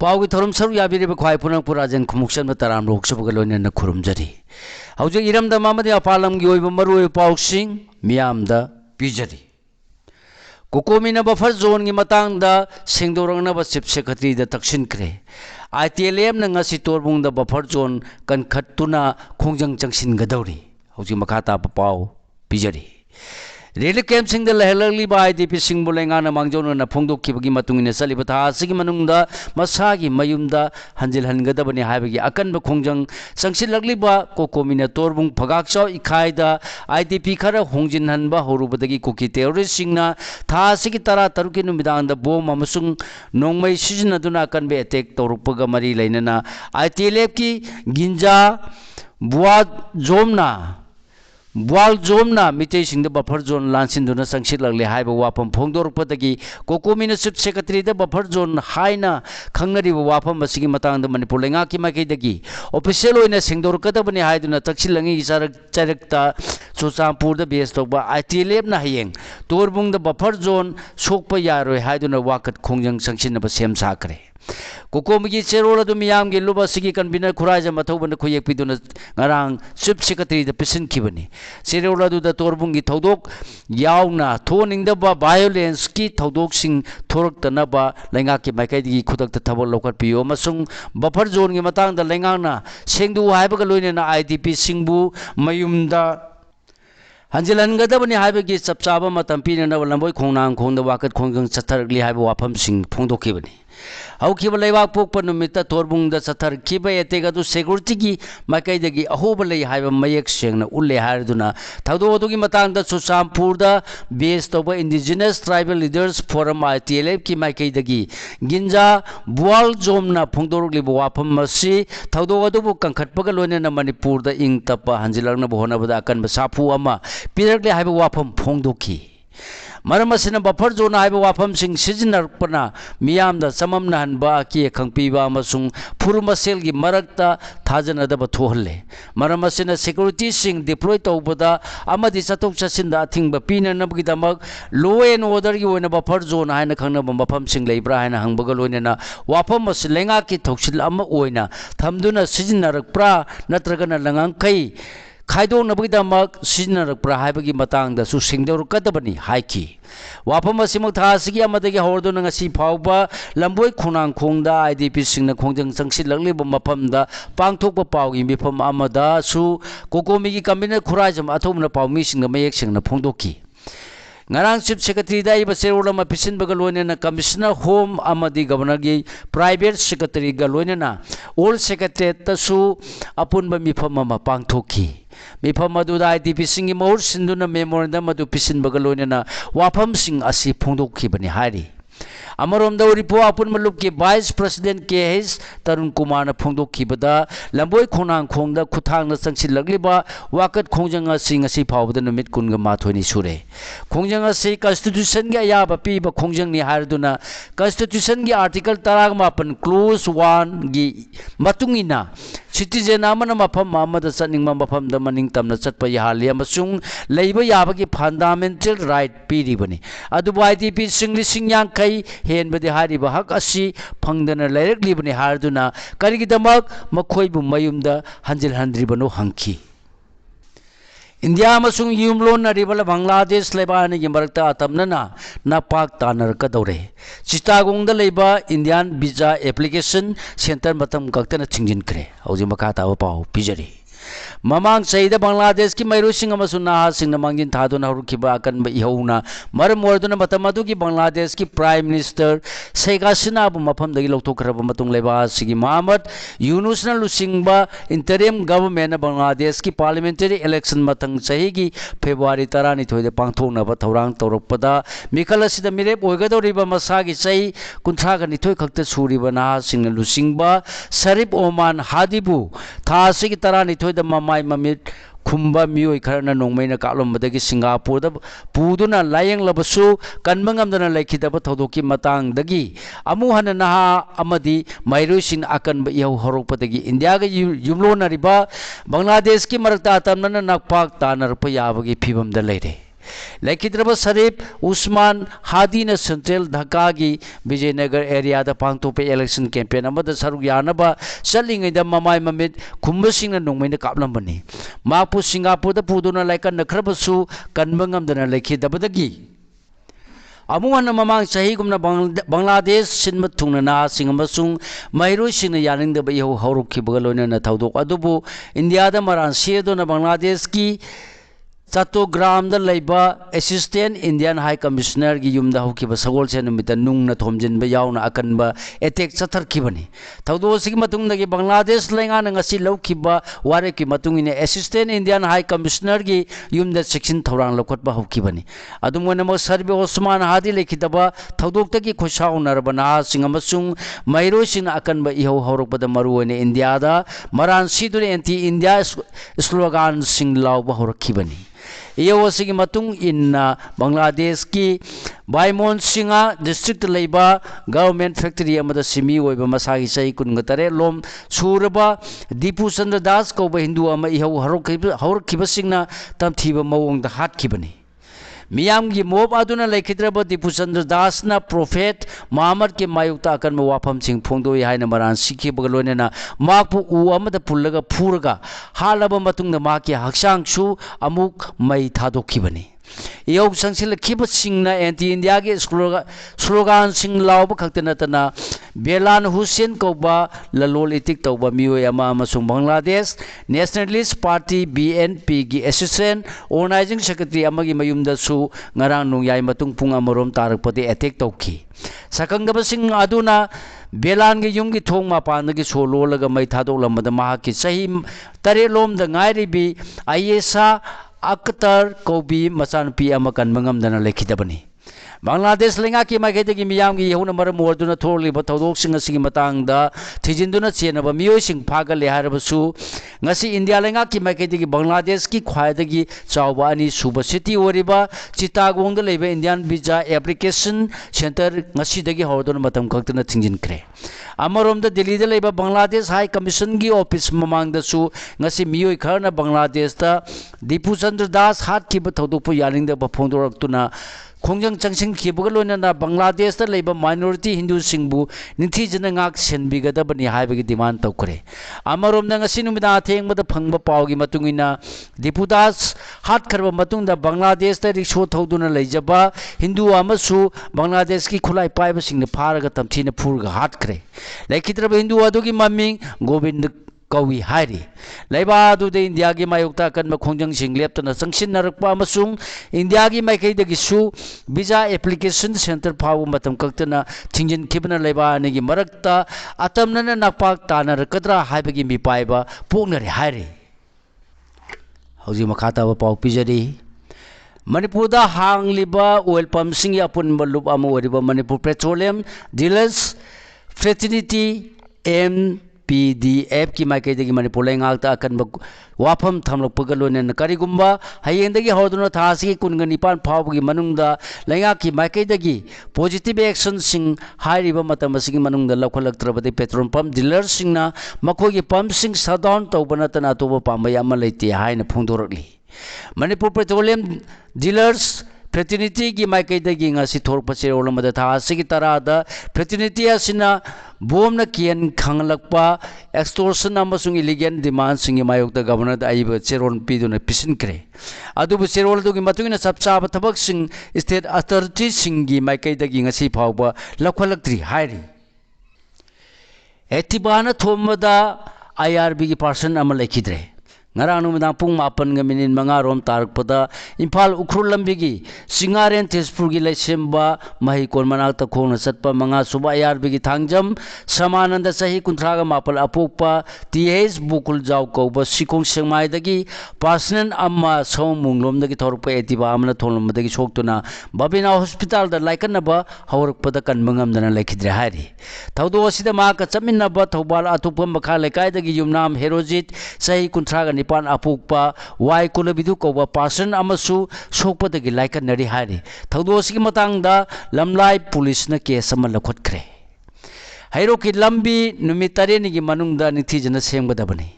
पाव की थोरम सरू याबिरिब ख्वाई पुनंग पुराजन खुमुक्सन तराम लोकसभा लोइनना खुरुमजरी हौजे इरमदा मामदि अपालम की ओइब मरुओइ पाउसिंग मियामदा पिजरी कोकोमिना बफर जोन की मतंगदा सेंगदोरंगनब चीफ सेक्रेटरी दा तक्सिनख्रे ITLM na ngasi torbung da buffer zone kan khatuna khongjang changsin gadawri hauji makhata pau pijari Relief camp sing the Lehelli by IDP sing Bulangana Mangjon and a Pongdo Kibagi Matungin Salibata, Sigimanunda, Masagi, Mayumda, Hanjil Hangadabani Habagi, Akan Bakongjang, Sangsil Lagliba, Kokomina Torbung, Pagaksha, Ikaida, IDP Kara, Hongjin Hanba, Horubadagi Koki terrorist singna, Ta Sikitara, Tarukin Midan, the Bo Mamasung, Nongmay Shijinaduna can be attacked, Torupaga Mari Lainana, ITLFki, Ginja, Buad Zomna. Bual Zomna, Mitation the buffer zone Lansin Duna Sanction Lagli Haiba Wapam Pongdor Patagi, Kokomina Secretary the buffer zone Haina, Kangari Wapam Masigi Matang the Manipulangaki Makidagi, Official in a Singdor Katabani Haiduna Taxilangi Charekta, Susampur the base of ITLM Nahayeng, Torbung the buffer zone, Sokpa Yaro Haiduna Wakat Kongjang Sanction of Sem Sakre. Kokomigi Cherola do Miam Giluba Sigi can be Kuraja Matoban the Koyakiduna Narang, Sub Secretary the Pisin Kibani. Cherola do the Torbungi Todok, Yauna, toning the violence, Ski Todok sing Torok the Naba, Langaki Makadi Kudak the Tabo local Pio Masung, Bapar Zone Matang the Langana, Singdu Haibagaloin IDP Singbu, Mayumda. Hanjilan Gadabani Habagi Sapsaba Matampin and Lamboy Konang Kong the Wakat Kongang Satargli Haiba Wapam Sing Pongdo Kibani. How Kibaleva Pokpanumita Torbung the Satar Kiba Etega to Segurtiki, Makaidagi, Ahobale Haiba Mayak Sheng, Ule Harduna, Taudogi Matanga Susam Purda, based over indigenous tribal leaders forum ITLF Ki Makaidagi, Ginja, Bual Zomna, Pongdorli Wapam Masi, Taudogu Kankatpagalone and Manipur, the Ing Tapa, Hanjilana Bohona Badakan Basapu Ama, Peter Haiba Wapam Pongdoki. Maramasina buffer zone Haiba Wapam sing Sizinar Pana, Miam the Samamna and Baki, Kangpiva Masung, Purumaselgi, Marakta, Tazana the Batuhole. Maramasina security sing deployed over the Amadi Satok Sasinda, Thing Bapina Nabgidamag, low and order you in a buffer zone, Hanakana Bapam sing Labra and Hangbagalonina, Wapam was Lengaki Tokshil Ama Oina, Tamduna Sizinar Pra, Natragana Langankai. Kaido Nabidamag, Sinar Prahabagi Matang, the Susingdor Katabani, Haiki. Wapamasimak Tasiki Amadagi Hordon and Asi Pauba, Lamboy Kunang Konda, IDP Sing the Kongjang Sangsi Lagli Mapamda, Pangtopa Pau, Imipam Amada, Su, Kokomigi Kamina Kurajam, Atomna Pau Missing the Mayaksing the Pondoki. Ngarang Chief Secretary Dai Baserula Mapisin Bagaloniana, Commissioner Home Amadi Governor Private Secretary Galoniana, Old Secretary Tasu, Apunba Mipamama Pangtoki. Mipamadu IDP Sing Mor Sinduna Memorandum Madu Pisin Bagaloniana, Wapam Sing Asi Pondoki Bani Hari. Amarom the Ripo Apun Maluki Vice President KS Tarun Kumana Pongdo Kibada, Lamboy Konang Kong the Kutang the Sanksi Lagliba, Wakat Kongjanga Sing a sea power than the Mid Kungamatoni Sure. Kongjanga say Constitution Gayaba Piba Kongjang ni Harduna, Constitution Gi Article Taragmapan, Close 1 Gi Matungina, Citizen Amana Mapam Mama the Sunning Mamapam the Maning Tam the Satpa Yahalia Masung, Labor Yabaki fundamental right Piribani. Adubai IDP Singli Sing Yang Kai. Hen badi hari bahak asi pangdana layak libani harduna karigidamak makoibu mayumda hanjil handribano hanki India masung yumlon na ribala Bangladesh lebani yimbarakta atamnana na pak tanar kadore Chittagong da leba Indian visa application center matam kaktana chingjin kre auji makata pau pijari Mamang Saida Bangladesh ki Mairusing Amasuna Sing the Mangin Taduna Rukibakan Ihona, Maramorduna Matamatuki Bangladesh ki Prime Minister Segasina Mapam the Lotokrabatung Leva Sigi Mohammed, Yunusna Lusingba, interim government of Bangladesh ki parliamentary election Matang Sahigi, February Tarani to the Pantona Batorang Toropada, Mikalas the Mirep Ogado Riba Masagi say, Kuntragani Tokakta Suribana Sing Lusingba, Sarip Oman Hadibu, Tasiki Tarani to the Mamai Mamit Kumba Mui Karana Nomena Kalum Badagi Singapore, the Puduna Layang Labasu, Kanmangam than a lake Todoki Matang Dagi, Amuhana Naha Amadi, Mairushin Akan Yahu Horopatagi, Indiaga Yumlona Riba, Bangladesh ki Marata Tamana Nakpak Tanar Payavagi Pibam the lady. लेखिद्रब शरीफ उस्मान हादी ने central Dhaka की Vijayanagar area पांगथोप election campaign सरुक यानब चलिंगद ममाय ममित खुम्बसिंग नोंमैन कापलंबनी मापु Singapore पुदुना lichen खरबसु कनबंगमदना लेखिदबदगी अमुहन ममांग चहीगुमना Bangladesh सिन्म थुंगना सिंगमसुंग मैरोई सिंग यानिंगदब इहो हौरुखिबगा लोइनना थौदोक अदुबु इंडियादा मरान सेदोना बांग्लादेश की Chattogram assistant Indian high commissioner की यूम होखिब सगोलसे नुमित नुंगना थोमजिनब यावना अकनब एटेक चथरखिबनी थौदोसिगी मतुंगदगी बांग्लादेश लेंगाना ngasi लौखिब वारेकी मतुंगिने असिस्टेंट इंडियन हाई कमिश्नर की यूमदा सेक्शन थौरांग लौखटबा होखिबनी अदुमोनम सर्वे ओस्मान हादी लेखिदब थौदोक्तगी खुशाउनरब नासिंग अमसुंग मैरोसिंग अकनब इहो हौरकबद मरुओने इंडियादा मरान सिदुने एंटी इंडिया स्लोगान सिंग लाउब हौरखिबनी इयोवसिगी मतुंग इन बांग्लादेश की बाइमोन सिंगा डिस्ट्रिक्ट लेबा गवर्नमेंट फैक्ट्री अमदा सिमी ओइबा मसागी सही कुनगतरे लोम सुरबा दीपू चंद्र दास कौब हिंदू अमा इहो हौरखिबसिंगना तमथीबा मवोंगदा हाटखिबनी मियाम की मोब अदुना लेखिद्रब दीपू चंद्र दास ना प्रोफेट मोहम्मद के मायुक्ता अकन वाफम सिंह फोंदोई हाइना मरान सिखिबग लोइनना माकपु उ अमदा पुल्लगा फूरगा हालब मतुंगदा माकी हक्सांगसु अमुक मई थादोखिबनी इयोग संसिलखिबसिंगना एंटी इंडिया के स्लोगान सिंग लाउब खक्तनतना बेलान हुसैन कौबा ललोल इतिक तौबा मियोय अमा अमसुंग बांग्लादेश नेशनलिस्ट पार्टी बीएनपी की असिस्टेंट ऑर्गेनाइजिंग सेक्रेटरी अमगी मयुमदसु ngarang nungyai matung pung amorom tarakpati attack tauki sakangdabasing aduna बेलान के यूम की थोंग मापान की सोलो लगा मई थादोलमद महा की सही तरे लोम द गायरिबी आईएसा अख्तर कौबी मचानपी अमा कनबंगमदना लेखिदबनी बांग्लादेश लेंगा की माइकैदगी मियाम की यहुना मरम ओरदुना थोरलिबा थौदोकसिंग असिगी मतंगदा थिजिंदुना चेनबा मियोइसिंग फागले हारबसु ngasi इंडिया लेंगा की माइकैदगी बांग्लादेश की ख्वाइदगी चावबा अनि सुबा सिटी ओरिबा चिटागोंग लेबा Indian visa application centre ngasi दगी हौदुना मतम खक्तना थिंजिनख्रे अमरोम द दिल्ली लेबा बांग्लादेश हाई कमीशन की ऑफिस ममांगदसु ngasi मियोइ खरना बांग्लादेश ता दीपू चंद्र दास हाथ की थौदोपु यालिंगदा फोंदोरक्तुना खोंजंग चंगसिंग खिबग लोइनना बांग्लादेश लेबा माइनॉरिटी हिंदू सिंबु निथिजना ngak senbigadabani haibagi demand tawkre amarom na ngasi numida thengbada phangba pawgi matungina diputas hat kharba matungda Bangladesh ta riksho thoduna leijaba hindu amasu Bangladesh की खुलाई पाइबा सिंग फारगा तमथीना फुरगा हाट खरे लेखिद्रब हिंदू अदुगी ममिंग गोविंद कौई हारी लेबादुदे इंडिया की मायुक्ता कन खोंजंग सिंग लेप्तना संगसिनरकपा अमसुंग इंडिया की माइकैदगिसु वीजा एप्लीकेशन सेंटर फाव मतम कक्तना थिंजिन खिबना लेबाने की मरक्ता अतमनना नापाक तानरकद्रा हाइबगी मिपाइबा पोंगनरे हारी हौजी मखाता पाउ पिजरी मणिपुर दा हांगलिबा ऑयल पंप सिंग अपुनबा लुप अमा ओरिबा Manipur petroleum dealers fraternity PDF की माइकैदगी मणिपुर लेंगाक्ता अकनब वाफम थमलपग लोइनन करिगुम्बा हयेंदगी हौदुना थासी कुनगा निपान फावगी मनुंगदा लेंगा की माइकैदगी पॉजिटिव एक्शन सिंग हाइरिबा मतम सिंग मनुंगदा लखलक्त्रबदि पेट्रोल पंप डीलर सिंगना मखोगी पंप सिंग शटडाउन तौबनतना तोबा पांबा यामा लेते हाइना फोंदोरकली मणिपुर पेट्रोलियम डीलर्स फ्रेटर्निटी की माइकैदगी ngasi थोरप चेरोलमदा थासी तरादा फ्रेटर्निटी असिना बोमना कियन खांगलकपा एक्सटोर्शन अमसुंग इलीगल डिमांड सिंग मायोक्ता गवर्नर आइब चेरोन पीदुना पिसिनक्रे अदुबु चेरोल दुगी मतुगिना सबचाब थबक सिंग स्टेट अथॉरिटी सिंगी माइकैदगी ngasi फावबा लखलक्त्री हाइरी एटिबाना थोमदा आईआरबी की पर्सन अमा लेखिद्रे ngarang numida pung mapan ga minin manga rom tarakpada imphal ukhrul lambi gi singaren tezpur gi laisemba mahi kolmanak ta khongna satpa manga suba yarbi gi thangjam samananda sahi kunthra ga mapal apokpa th bukul jaw koba sikong sengmai dagi personal amma somung lom dagi thorpa etiba amna tholom dagi soktuna babina hospital da laikan ba hawrakpada kan mangam dana laikidre hari thaudo asida ma ka chaminna ba thobal atupa makha lekai dagi yumnam herojit sahi kunthra ga निपान अपुकपा वाई कुलबिदु कौबा person अमसु सोकपदगी लाइकनरी हारी थौदोसगी मतंगदा लमलाई पुलिस न केस अमा लखोटख्रे हैरो की लंबी नुमित 3 की मनुंगदा निथिजना सेमगदबनी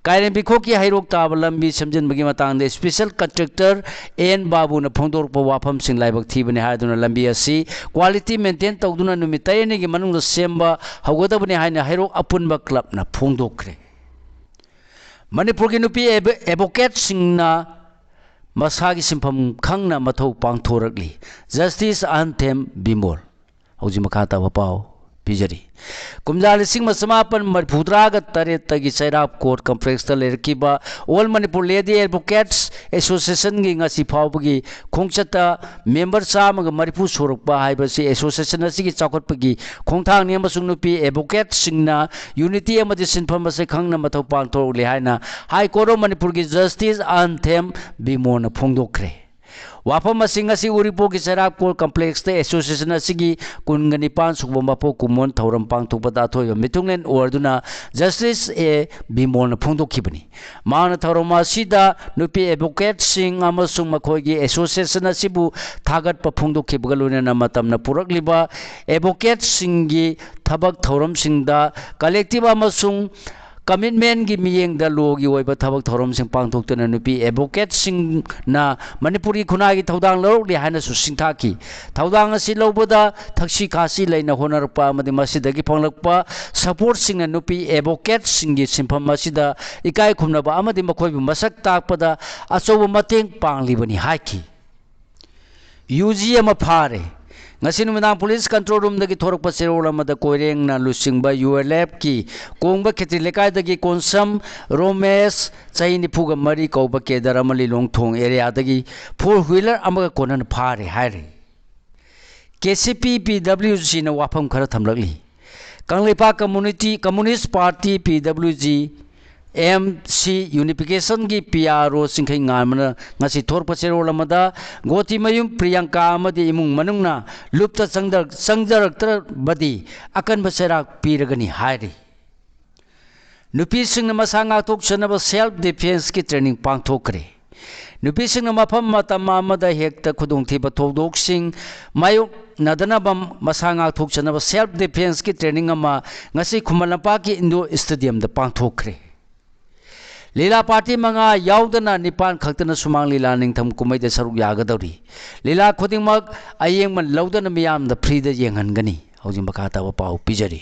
कायरें बिखो की हाइरोक ताब लंबी समझनबगी मतंग स्पेशल कंट्रेक्टर एन बाबू ने फोंदोरप वाफम सिंह लाइबक थीबने हादुना लंबी असि क्वालिटी मेंटेन तौदुना नुमित तरेनेगी मनुंग सेंबा हौगदबने हाइना हाइरोक अपुनबा क्लब ना फोंदोखरे मणिपुर की नुपी एडवोकेट सिंगना मसागी सिंफम खंगना मथौ पांगथोरकली जस्टिस अहंथेम बिमोल हौजी मखाता पाव पिजरी कुमजा लिसिंग मसमापन मरफुद्राग तरेत की सैराब कोर्ट कॉम्प्लेक्स लेरकीबा all Manipur lady advocates association की ngasi फावबगी खोंगचता मेंबर चामग मरफु सोरकबा हाइबसी एसोसिएशन असि चाखोटपगी खोंगथांग नेमसुंग नुपी एडवोकेट सिंगना यूनिटी अमदि सिनफम असे खंगना मथौ पांगथोरले हाइना हाई कोर्ट मणिपुर की जस्टिस अनथेम बिमोन फोंदोखरे वाफम उरीपो की सैराब कोर्ट कॉम्प्लेक्स एसोसिएशन की कुनगनिपान सुब मपो कुमोन थौरम पांगथोपदा अथोय मिथुंगलेन ओरदुना जस्टिस ए बिमोन फोंदोखिबनी मान थौरम असिदा नुपी एडवोकेट सिंह अमसुंग मखोयगी एसोसिएशन असिबु थागत फोंदोखिबगा लोइना मतमना पुरकलिबा एडवोकेट सिंह की थबक थौरम सिंगदा कलेक्टिव अमसुंग कमिटमेंट की मियेंग लोगी थबक थौरम सिंह पांगथोक्तना नुपी एडवोकेट सिंगना मणिपुरी खुनागी थौदांग लौरकली हाइनसु सिंथाकी थौदांग असि लौबदा थक्सी खासी लैना होनरपा अमदि मसिदगी फंगलकपा सपोर्ट सिंगना नुपी एडवोकेट सिंगी सिंफम मसिदा इकाय खुमनबा अमदि मखोयबु मसक ताकपदा अचौब मतेंग पांगलिबनी हाइकी यूजी अमा फारे पुलिस कंट्रोल रूम दगी थोरक चेरोल कोरेंग लुसिंग यूएलएफ की कोंब खेती लेकायदगी कोंसम रोमेश चही निफुग मरी कौब केदर लिलोंगथोंग एरिया फोर व्हीलर कोनन फारे हारे केसीपी पीडब्ल्यूजी ने वाफम खर थमलकली Kanglepa communist party PWG MC unification की पीआरओ सिंखै ngamna ngasi thorpa cherol amada goti mayum priyanka amadi imung manungna lupta changjarak badi akan baserak piragani hairi nupi singna masanga tok chanaba self defense ki training pangthokre nupi singna mafam matam amada hekta khudong thiba thodok sing mayuk nadanabam masanga tok chanaba self defense ki training ama ngasi khumalapa ki indo stadium da pangthokre लीला party मंगा याउदना निपान खक्तना सुमांग लीला निंगथम कुमैद सरुक यागदौरी लीला खुदिंगमक अयेंगमन लौदना मियामदा फ्रीदा येंगहनगनी हौजिं बखाता पाउ पिजरी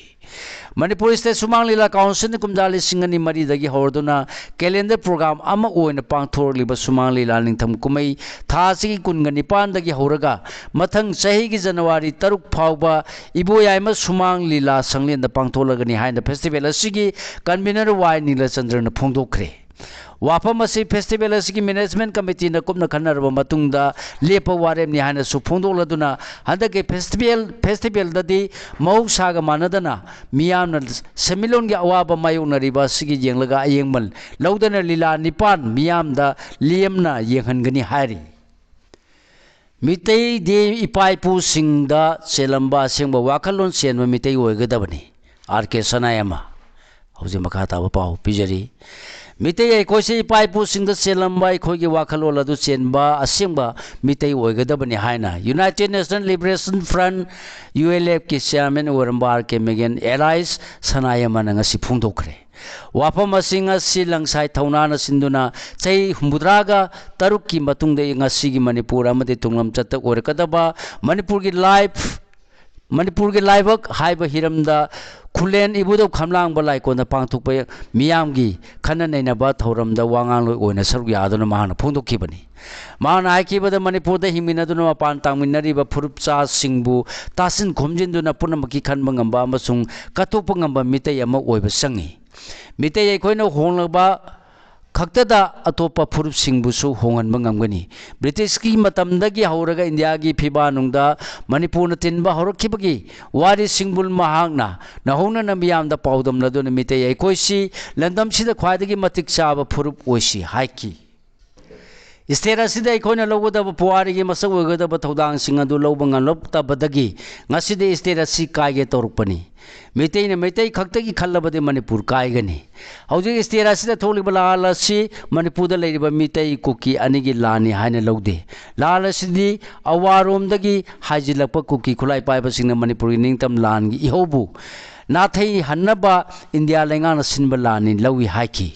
Manipur state Sumang लीला council कुमजाली सिंगनी मरीदगी हौरदुना calendar programme अमा ओइना पांगथोरलिबा सुमांग लीला निंगथम कुमै थासिगी कुनगनिपानदगी हौरगा मथंग चहीगी जनवरी 3 फाउबा इबोयाइमा सुमांग लीला संगलेंदा पांगथोलगनी हाइना festival असिगी convener Y नीलचंद्रन फोंदोखरे वाफम असी festival असिगी management committee न कुमना खन्नरबा मतुंगदा लेप वारेम नि हाइना सु फोंदोलदुना हंदके फेस्टिवल ददी मौसागा मानदना मियामना सेमिलोन गे अवाबा मायोनरिबा सिगी येंगलगा अयेंगमल लौदना लीला निपान मियामदा लियमना येंगहनगनी हारी मितै दे इपाइपु सिंगदा सेलंबा सिंगबा वाखलोन सेनबा मितै ओइगदबनी आरके सनायमा हौजे मखाता पाउ पिजरी मितै अखोइसे इपाइपु सिंगदा सेलंबा अखोइगे वाखलोल अदु चेनबा असिंगबा मितै ओइगदबनी हाइना united national liberation front ULF की चेयरमैन ओरंबा आरके मेगन एलाइस सनायमा ngasi फोंदोखरे वाफम असिंग असि लंगसाई थौनाना सिंदुना चै हुमुद्रागा तरुक की मतुंगदे ngasi gi मणिपुर अमदे तुंगलम चतक ओरकदबा मणिपुर की लाइबक हाइब हिरमदा खुलेन इबुदो खमलांग बलाई कोन पांगथुप मियाम की खन नैनबा थौरमदा वांगांग लोय ओइना सरुक यादुना महान फोंदोखिबनी मान आइकिबदा मणिपुर दा हिमिनदुना मपान तांगमिनरिबा फुरुपचा सिंगबु तासिन खोमजिनदुना पुनमकी खनबा ngamba अमसुंग कथोप ngamba मितै अमा ओइबा संगी मितै अखोइना होंगलबा खक्तदा अतोपा फुरुप सिंगबुसु होंगनबा ngamgani ब्रिटिश की मतमदगी हौरगा इंडिया की फिबा नुंगदा मणिपुर तिनबा हौरखिबगी वारी सिंगबुल महांगना नहौना नमियामदा पाउदम लदुना मितै अखोइसी लंदम सिदा ख्वाइदगी मतिक चाबा फुरुप ओइसी हाइकी स्टेट असिदा अखोइना लौगदबा पुवारीगी मसक ओइगदबा थौदांग सिंग अदु लौबा ngaloptabadagi ngaside स्टेट असि कायगे तौरपनी मितैना मितै खक्तगी खल्लबदे मणिपुर कायगनी हौजिक स्टेट असिदा थोलिबा लाल असि मणिपुरदा लैरिबा मितै कुकी अनिगी लानी हाइना लौदे लाल असिदी अवारोमदगी हाइजिलकपा कुकी खुलाई पाइबा सिंगना मणिपुरगी निंगतम लानगी इहोबु नाथै हन्नबा इंडिया लेंगाना सिनबा लानी लौई हाइकी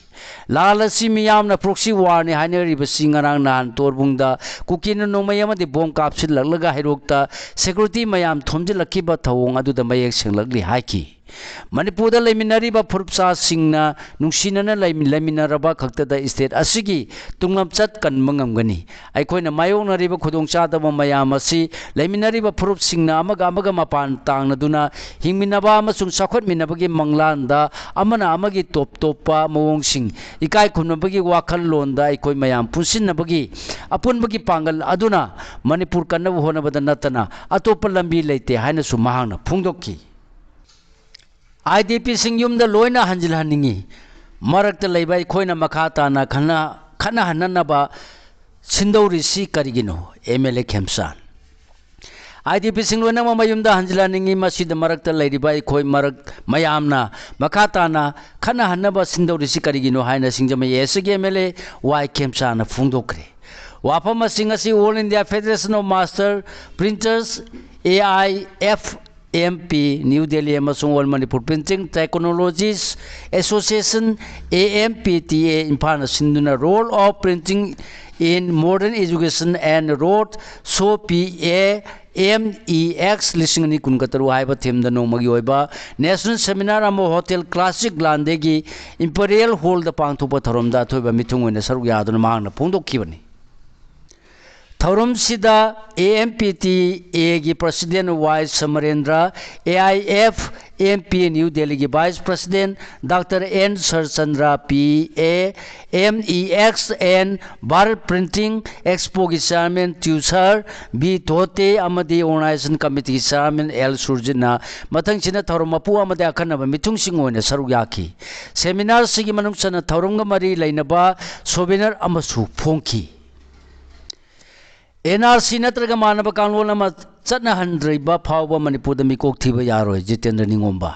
लाल असि मियामना प्रोक्सी वार ने हाइनरिबसि ngarang nan torbungda kukina nomay amadi bom kapsilaglaga hairokta security mayam thomjilakkiba thawong aduda mayek senglagli haiki Manipur leminariba purpsa singna nungsinana leminaraba khaktada state asigi tunglam chat kan mangamgani aikoina mayongnariba khudongchadaba mayam asi leminariba purup singna amaga mapan tangnaduna hingminaba amasung sakhotminabagi manglanda amana amagi topa mawong ikai khunabagi wakhal londa aikoi mayam punsinnabagi apunbagi pangal aduna Manipur kannabu honabada natana atopa lambi leite haina su mahangna phungdokki IDP singyumda loina hanjil haningi marakta leibai khoina makhata na khana hananaba sindori si karigino MLA Khemsan IDP singloina mamayumda hanjil haningi masida marakta leibai khoi marak mayamna makhata na khana hanaba sindori si karigino haina singjama yesege MLA Y Khemsan phungdokre wapama singasi All India Federation of Master Printers AIF MP New Delhi amasung All Manipur Printing Technologies Association AMPTA Imphal sinduna role of printing in modern education and wrote so PA MEX lisingani kunkataru haiba theme da nomagi oiba national seminar amo hotel classic glandegi Imperial Hall da pangthopa tharomda thoiba mithung oina saruk yaduna mahangna phongdokkibani Thaurum Sida AMPTA gi President Y Samarendra, AIF MP New Delhi gi Vice President Dr. N. Sarchandra PA, MEX and Bharat Printing Expo gi Chairman Tusar B. Thote amadi Organization Committee Chairman L. Surjina mathang china Thaurum mapu amadi akhanaba mithung sing oina saruk yaki. Seminar sigi manungsana Thaurum ga mari lainaba souvenir amasu phongki. NRC natraga manaba kanlon ama chatna handreiba phawba Manipur da mikok thiba yaroi Jitendra Ningomba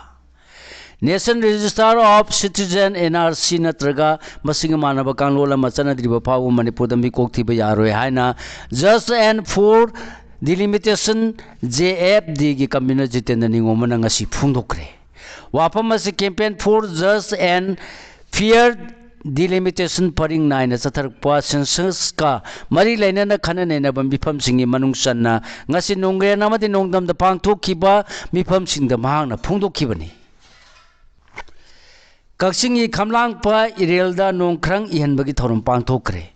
Nation Register of Citizen NRC natraga masinga manaba kanlon ama chanadriba phawba Manipur da mikok thiba yaroi haina Just and for Delimitation JFD gi Commissioner Jitendra Ningomba na ngasi phungdokre wapam asi campaign for just and fair delimitation paring naina chatharpa census ka mari lainana khanane bam bifam singi manungsanna ngasi nongre namadi nongdam da pangthokkiba mifam singda mahangna phungdokkibani Kaksingi Khamlangpa Irelda nongkrang ihanbagi thorum pangthokre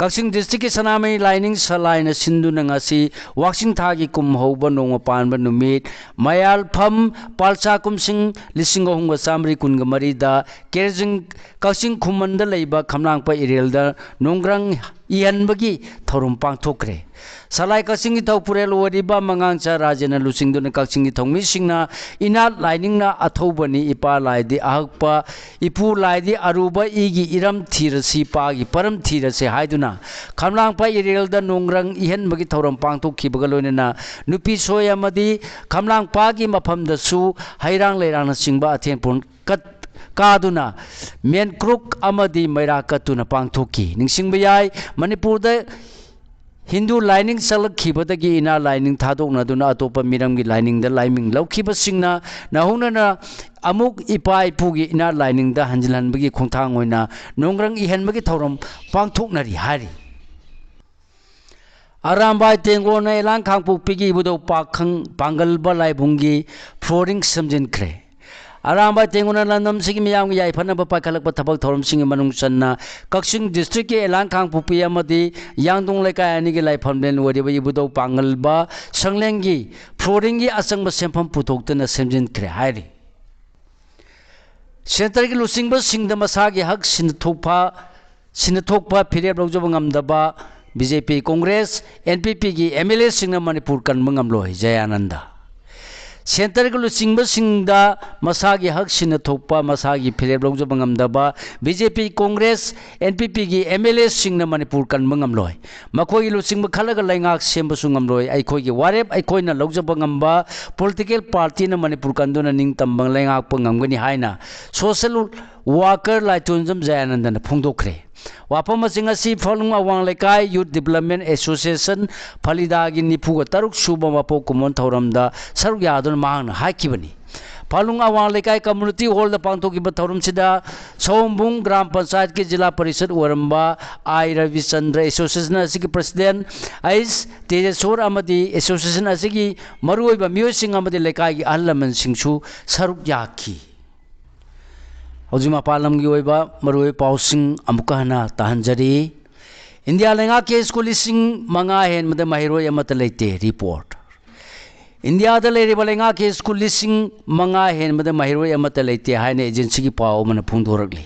Kaksing district sanamai lining salaina sindu nangasi waxing thagi kum hoba nongma panba numit mayal pham palcha kumsing lisinga hunga samri kunga marida kerjing kaksing khumanda leiba Khamlangpa Irelda nonggrang ihanbagi thorum pangthokre Salai Kaksingi Thopurel Wadiba Mangangcha Rajana Lusingduna Kaksingi Thongmi Singna Ina Lining na Athobani Ipa Laidi Ahakpa Ipu Laidi Aruba Igi Iram Thirasi Pagi Param Thirasi Haiduna Khamlangpa Irelda Nongrang Ihan Bagi Thoram Pangtok Kibagalonena Nupi Soyamadi Khamlangpa Gi Mapamda Su Hairang Lerang Singba Athenpon Kat Kaduna Men Kruk Amadi Mairakatuna Pangtoki Ningsingbayai Manipur Hindu lining salak khibadagi ina lining thadokna duna atopa miramgi lining da liming laukiba singna nahuna na amuk ipai pugi ina lining da hanjilan bagi khongthang oina nongrang ihan bagi thoram pangthoknari hari Arambai tengo na elang khangpu pigi budo pakhang pangal balai bungi flooring samjin kre Aramba tenguna landam sigi miyam gi yai phana ba pakhalak pa thabak thorum sing manung sanna Kaksing district ke elang khang pupi amadi yangdong lekai ani gi lai phamlen wari ba ibudo pangal ba sanglengi flooring gi asang ba sempham putoktana semjin kre hairi Center gi lusing ba singda masa gi hak sinthokpa phirep lojaba ngamdaba BJP Congress NPP gi MLA singna Manipur kan mangamloi Jayananda Center ko singba singda masagi hak sinathokpa masagi phirep lojaba ngamdaba BJP Congress NPP gi MLA singna Manipur kan mangamloi makoi lu singba khalaga laingak semba sungamloi aikoi gi warep aikoi na lojaba ngamba political party na Manipur kan dona ning tambang laingak pangamgani haina social worker laitunjam Jayananda na phungdokre Wapama singasi falung awang lekai Youth Development Association Palida gi nipuga taruk suba mapo kumon thoramda saruk yadun mahang haikibani फालुंग अवांग लेकाई community hall पांथोकिबा थौरमसिदा सौम्बुंग ग्राम पंचायत के जिला परिषद ओरंबा आई Ravichander association असि president ice Tejeshwar अमदी association असि मरुओइबा मियोसिंग अमदी लेकाई की अहल लमन सिंगसु सरुक याखी हौजिमा पालमगी ओइबा मरुओइ पाउसिंग अमुकहना ताहंजरी India लेंगा के स्कूल लिसिंग मंगा हेन मद महिरोय अमत लेते रिपोर्ट इंडिया द लेरिबा लेंगा के स्कूल लिसिंग मंगा हेन मद महिरोय अमत लेते हाइने एजेंसी की पाव मन फुंदोरगली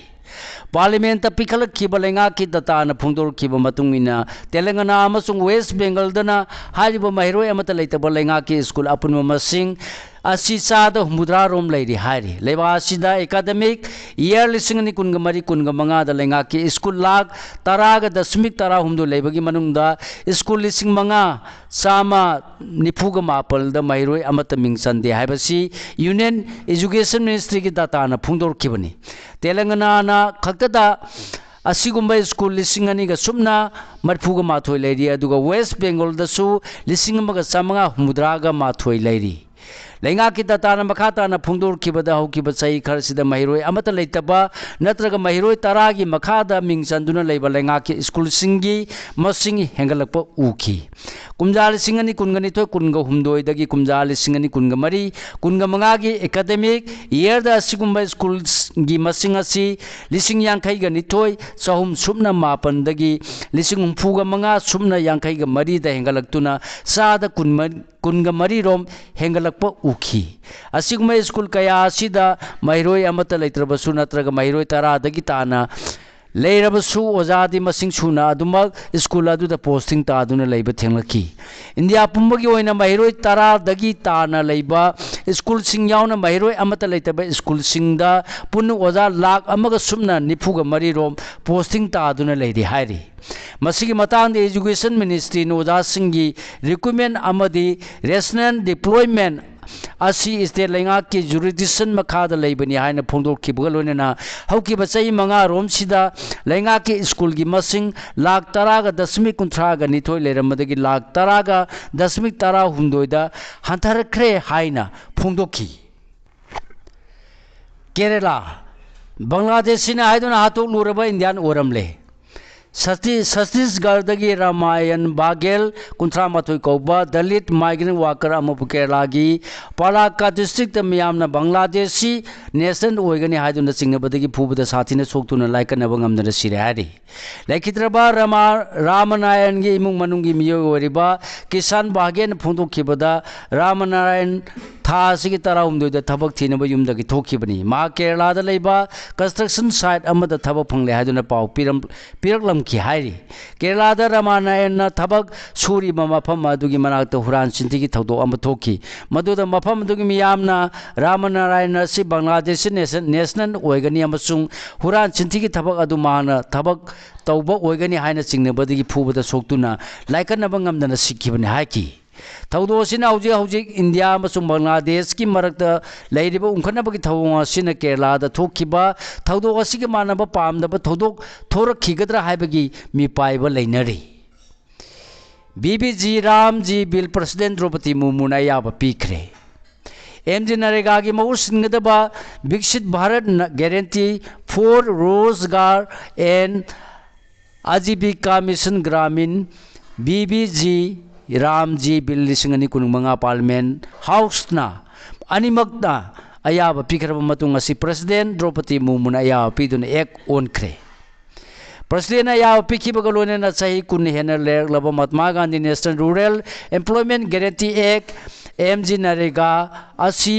पार्लियामेंट पिखलखिबा लेंगा की दता न फुंदोरखिबा मतुंगिना तेलंगाना अमसुंग वेस्ट बेंगल दना हाजिबा महिरोय अमत लेतबा लेंगा के स्कूल अपुन मसिंग असी चाद हुमुद्रा रोम लेरी हारी लेबा असिदा एकाडेमिक ईयर लिसिंग नि कुनगा मरी कुनगा मंगा द लेंगा के स्कूल लाख तराग दशमिक तरा हुमदो लेबगी मनुंगदा स्कूल लिसिंग मंगा चामा निफुगा मापल द महिरोय अमत मिंग संदे हाइबसी यूनियन एजुकेशन मिनिस्ट्री की डाटा न फुंदोरखिबनी तेलंगाना ना खक्तदा असिगुम्बा स्कूल लिसिंग अनिगा सुमना मरफुगा माथोय लेरी अदुगा वेस्ट बेंगल दसु लिसिंग मगा चामंगा हुमुद्रागा माथोय लेरी लेंगा की दता मखाता फुंदोरखिबदा हौकिबा चई खरसिदा महिरोय अमत लेतबा नत्रगा महिरोय तरा की मखादा मिंग चंदुना लेबा लेंगा की स्कूल सिंगी मसिंग हेंगलप उखी कुमजा लिसिंग अनि कुनगनि थोय कुनगा हुमदोयदगी कुमजा लिसिंग अनि कुनगा मरी कुनगा मंगा की एकाडेमिक ईयर दा असिगुम्बा स्कूल की मसिंग असि लिसिंग यांखै गा निथोय चहुम सुमना मापनदगी लिसिंग हुमफुगा मंगा सुमना यांखै गा मरी दा हेंगलक्तुना सादा कुनगा मरी रोम हेंगलप उखी असिगुम्बा स्कूल कया असिदा महिरोय अमत लेत्रबसु नत्रगा महिरोय तरा दगी ताना लेरबसु ओजादी मसिंग सुना अदुमक स्कूल अदुदा पोस्टिंग तादुना लेबा थेंगलखी इंडिया पुंबगी ओइना महिरोय तरा दगी ताना लेबा स्कूल सिंग यावना महिरोय अमत लेतबा स्कूल सिंगदा पुन ओजा लाख अमगा सुमना निफुगा मरी रोम पोस्टिंग तादुना लेरी हाइरी मसिगी मतांग एजुकेशन मिनिस्ट्री ओजा सिंगी रिक्रूटमेंट अमदी रेशनल डिप्लॉयमेंट असी स्टेट लेंगा की जुरिडिक्शन मखाद लेबनी हाइना फोंदोखिबगा लोइना हौकिबा चई मंगा रोमसिदा लेंगा की स्कूल की मसिंग लाख तरागा दशमिक कुंथ्रागा निथोय लेरमदगी लाख तरागा दशमिक तरा हुंदोयदा हंथरख्रे हाइना फोंदोखी केरला बांग्लादेशिना हाइदुना हातोक लुरबा इंडियन ओरमले छत्तीसगढ़ रामायण बागेल कुंथ्रा मथोई कौबा दलित माइग्रेंट वाकर अमपु केरला की पलाक्का डिस्ट्रिक्ट मियामना बांग्लादेशी नेशनल ओइगनी हाइदुना चिंगबदगी फुबदा साथीना सोक्तुना लाइकनब ngamdana सिरे हारी लाइकित्रबा रामनारायण की इमुंग मनुंगी मियो ओरिबा किसान बागेन फोंदोखिबदा रामनारायण था की तरा हुमदोइदा थबक थीनब युमदगी थोखिबनी मा केरलादा लेबा कंस्ट्रक्शन साइट अमदा थबक फंगले हाइदुना पाउ पिरकलम की हाइरी केरलादा रामनारायण थबक सूरी मफम अदुगी मनाक्ता हुरान चिंती की थौदो अम थोखी मदुदा मफम अदुगी मियामना रामनारायण असि बांग्लादेश नेशनल ओइगनी अमसुंग हुरान चिंती की थबक अदु माना थबक तौबा ओइगनी हाइना चिंगनबदगी फुबदा सोक्तुना लाइकनब ngamdana सिखिबनी हाइकी थौदोसिना हौजिक हौजिक इंडिया अमसुंग बांग्लादेश की मरक्ता लेरिबा उंखनबगी थौदों असिना केरलादा थोखिबा थौदों असिगे मानबा पामदबा थौदों थोरखिगद्रा हाइबगी मिपाइबा लेनरी BBG Ramji bill president Droupadi मुर्मुना याबा पीखरे एमजी नरेगा की मऊ सिंगदबा Viksit Bharat guarantee for Rozgar and Ajeevika mission Gramin BBG Ramji bill लिसिंगनी कुनुमंगा पार्लियामेंट हाउस ना अनिमकना अयाब पीखरब मतुंग असि प्रेसिडेंट द्रौपदी मुर्मुना अयाब पीदुना एक ओनख्रे प्रेसिडेंट अयाब पीखिबगा लोइना चाही कुन हेना लेरलब Mahatma Gandhi national rural employment guarantee act MG NREGA असि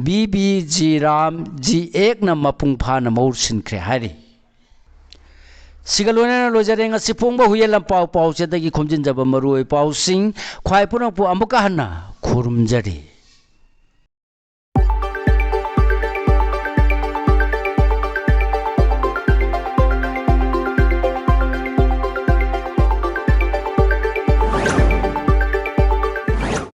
बीबीजी रामजी एक न मपुंग फाना मौर सिनख्रे हारी सिगलोने लोजरेंग सिपोंबा हुये लंपाव पाव चेदगी खोमजिन जब मरुई पाव सिंह ख्वाइ पुनपु अमुका हन्ना खुरुमजरी।